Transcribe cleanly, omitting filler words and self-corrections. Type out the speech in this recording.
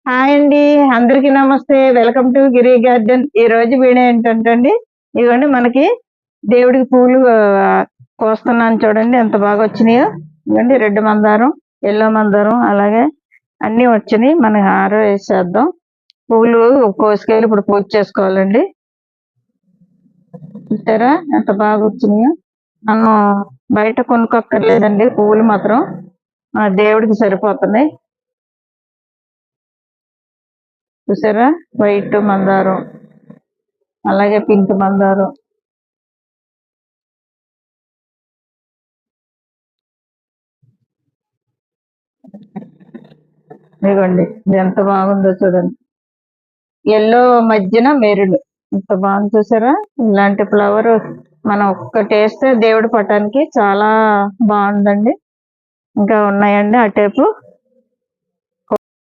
Hi అండి. అందరికీ నమస్తే. Welcome to Giri garden. ఈ రోజు వీడియో ఏంటంటే అండి, ఇదిగోండి మనకి దేవుడికి పూలు కోస్తున్నాను చూడండి ఎంత బాగా వచ్చినాయో. ఇదిగోండి రెడ్ మందారం, ఎల్లో మందారం అలాగే అన్నీ వచ్చినాయి. మనం హారం వేసేద్దాం. పూలు కోసుకెళ్ళి ఇప్పుడు పూజ చేసుకోవాలండి. చూసారా ఎంత బాగా వచ్చినాయో. మనం బయట కొనుక్కోక్కర్లేదండి, పూలు మాత్రం దేవుడికి సరిపోతున్నాయి. చూసారా వైట్ మందారం అలాగే పింక్ మందారం. ఇదిగోండి ఇది ఎంత బాగుందో చూడండి. ఎల్లో మధ్యన మెరూన్ ఎంత బాగుంది చూసారా. ఇలాంటి ఫ్లవర్ మనం ఒక్కటి వేస్తే దేవుడి పటానికి చాలా బాగుందండి. ఇంకా ఉన్నాయండి ఆ టైపు